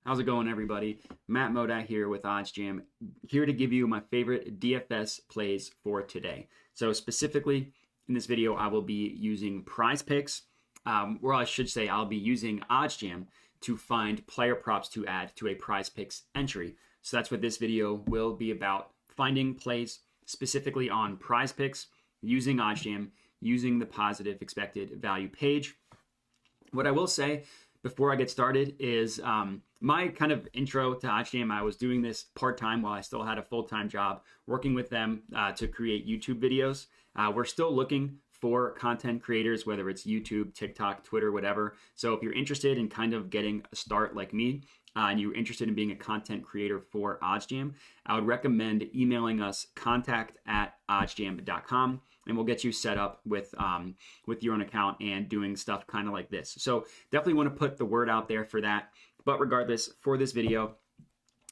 How's it going, everybody? Matt Modak here with OddsJam, here to give you my favorite DFS plays for today. So specifically, in this video, I will be using PrizePicks, or I should say I'll be using OddsJam to find player props to add to a PrizePicks entry. So that's what this video will be about, finding plays specifically on PrizePicks, using OddsJam, using the positive expected value page. What I will say before I get started is my kind of intro to OddsJam. I was doing this part-time while I still had a full-time job, working with them to create YouTube videos. We're still looking for content creators, whether it's YouTube, TikTok, Twitter, whatever. So if you're interested in kind of getting a start like me, and you're interested in being a content creator for OddsJam, I would recommend emailing us contact@oddsjam.com, and we'll get you set up with your own account and doing stuff kind of like this. So definitely want to put the word out there for that. But regardless, for this video,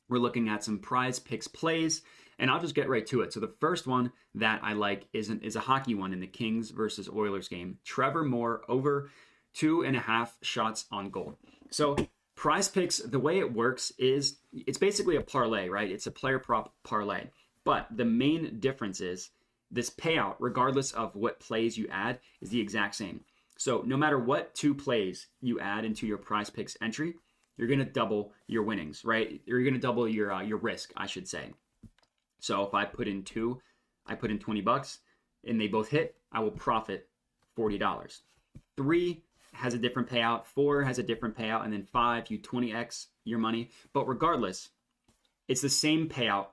we're looking at some PrizePicks plays, and I'll just get right to it. So the first one that I like is a hockey one in the Kings versus Oilers game. Trevor Moore over 2.5 shots on goal. So PrizePicks, the way it works is it's basically a parlay, right? It's a player prop parlay. But the main difference is this payout, regardless of what plays you add, is the exact same. So no matter what two plays you add into your PrizePicks entry, you're going to double your winnings, right? You're going to double your risk, I should say. So if I put in 20 bucks and they both hit, I will profit $40. 3 has a different payout, 4 has a different payout, and then 5, you 20x your money. But regardless, it's the same payout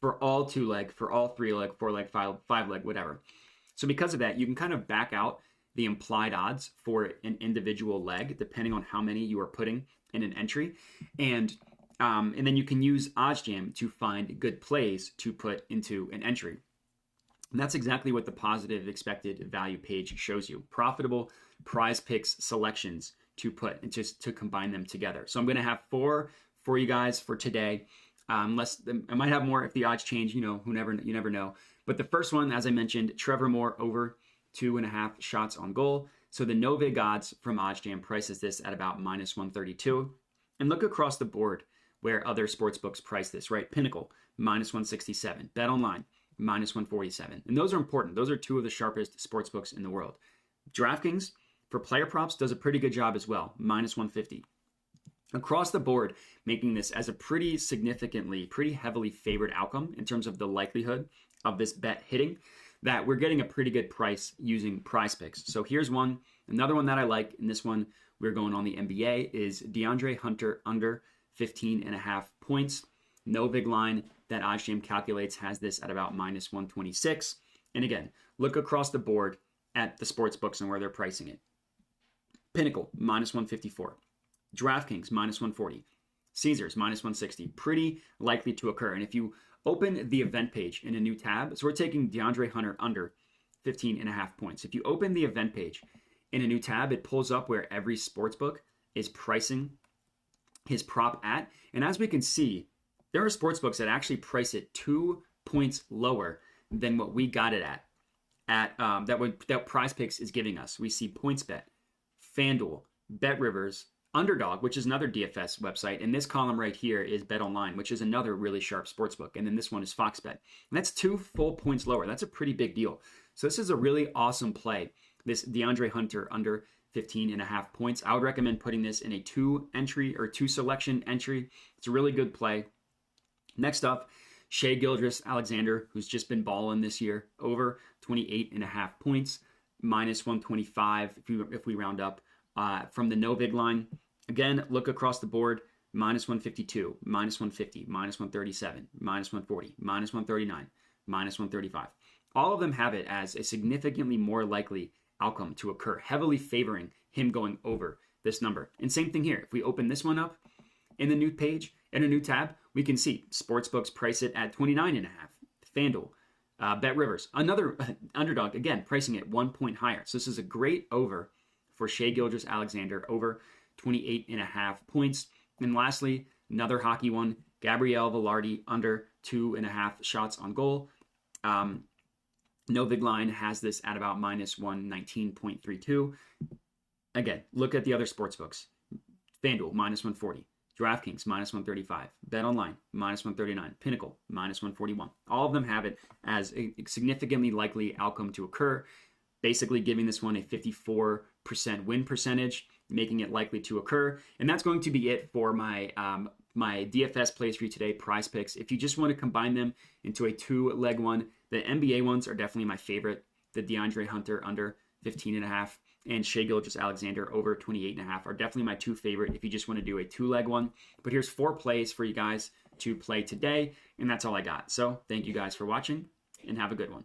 for all 2-leg, for all 3-leg, 4-leg, 5-leg, whatever. So because of that, you can kind of back out the implied odds for an individual leg, depending on how many you are putting in an entry. And then you can use OddsJam to find good plays to put into an entry. And that's exactly what the positive expected value page shows you. Profitable PrizePicks selections to put and just to combine them together. So I'm going to have 4 for you guys for today. Unless I might have more if the odds change, you never know. But the first one, as I mentioned, Trevor Moore over 2.5 shots on goal. So the no vig odds from OddsJam prices this at about -132. And look across the board where other sportsbooks price this, right? Pinnacle, -167. BetOnline, -147. And those are important. Those are 2 of the sharpest sportsbooks in the world. DraftKings, for player props, does a pretty good job as well, -150. Across the board, making this as a pretty heavily favored outcome in terms of the likelihood of this bet hitting, that we're getting a pretty good price using PrizePicks. So here's another one that I like. In this one, we're going on the NBA, is DeAndre Hunter under 15.5 points. No big line that OddsJam calculates has this at about -126. And again, look across the board at the sports books and where they're pricing it. Pinnacle, -154. DraftKings, -140. Caesars, -160. Pretty likely to occur. And if you open the event page in a new tab, so we're taking DeAndre Hunter under 15.5 points. If you open the event page in a new tab, it pulls up where every sportsbook is pricing his prop at. And as we can see, there are sportsbooks that actually price it 2 points lower than what we got it at that PrizePicks is giving us. We see PointsBet, FanDuel, BetRivers, Underdog, which is another DFS website, and this column right here is BetOnline, which is another really sharp sportsbook, and then this one is FoxBet. And that's 2 full points lower. That's a pretty big deal. So this is a really awesome play, this DeAndre Hunter under 15.5 points. I would recommend putting this in a 2 selection entry. It's a really good play. Next up, Shai Gilgeous-Alexander, who's just been balling this year, over 28.5 points, -125 if we round up from the no vig line. Again, look across the board, -152, -150, -137, -140, -139, -135. All of them have it as a significantly more likely outcome to occur, heavily favoring him going over this number. And same thing here. If we open this one up in the new page, in a new tab, we can see sportsbooks price it at 29.5. FanDuel, BetRivers, another underdog, again, pricing it 1 point higher. So this is a great over for Shai Gilgeous-Alexander, over 28.5 points. And lastly, another hockey one, Gabriel Velarde under 2.5 shots on goal. No big line has this at about -119.32. Again, look at the other sports books. FanDuel, -140. DraftKings, minus 135. BetOnline, minus 139. Pinnacle, minus 141. All of them have it as a significantly likely outcome to occur, basically giving this one a 54% win percentage, making it likely to occur. And that's going to be it for my my DFS plays for you today, PrizePicks. If you just want to combine them into a 2-leg one, the NBA ones are definitely my favorite. The DeAndre Hunter under 15.5 and Shai Gilgeous-Alexander over 28.5 are definitely my 2 favorite if you just want to do a 2-leg one. But here's 4 plays for you guys to play today, and that's all I got. So thank you guys for watching, and have a good one.